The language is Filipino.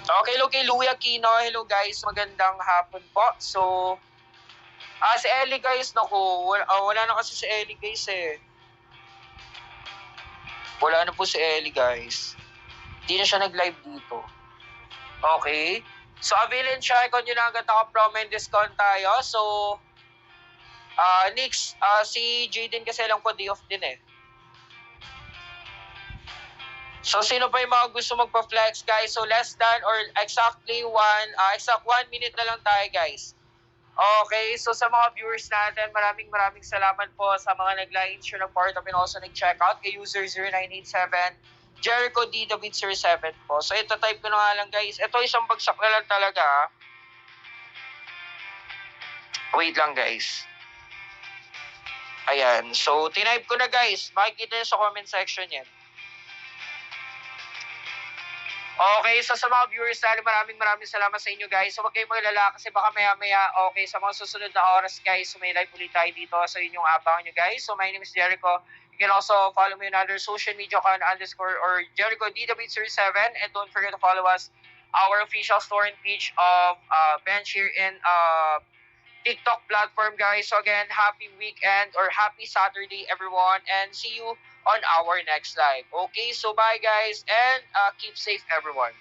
Okay, hello kay Louie Aquino. Hello guys, magandang hapon po. So, si Ellie guys, naku, wala na kasi si Ellie guys eh. Wala na po si Ellie guys. Hindi na siya nag-live dito. Okay. So, availin siya. Kung nyo na agad naka-promo and discount tayo. So, next, si Jaden kasi lang po day off din eh. So, sino pa yung mga gusto magpa-flex guys? So, less than or exactly exact 1 minute na lang tayo guys. Okay, so sa mga viewers natin, maraming salamat po sa mga nag-line, share ng part up and also nag-checkout kay user 0987 Jericho D. David 07 po. So ito type ko na nga lang guys. Ito isang bagsak na lang talaga. Wait lang guys. Ayan. So tinype ko na guys. Makikita nyo sa comment section yan. Okay, so sa mga viewers natin, maraming salamat sa inyo guys. So huwag kayong maglala kasi baka maya-maya, okay, sa mga susunod na oras guys, so may live ulit tayo dito. So yun yung abangan nyo guys. So my name is Jericho. You can also follow me on other social media account _ Jericho DW07, and don't forget to follow us, our official store and page of Bench here in TikTok platform guys. So again, happy weekend or happy Saturday everyone, and see you on our next live. Okay, so bye guys, and keep safe everyone.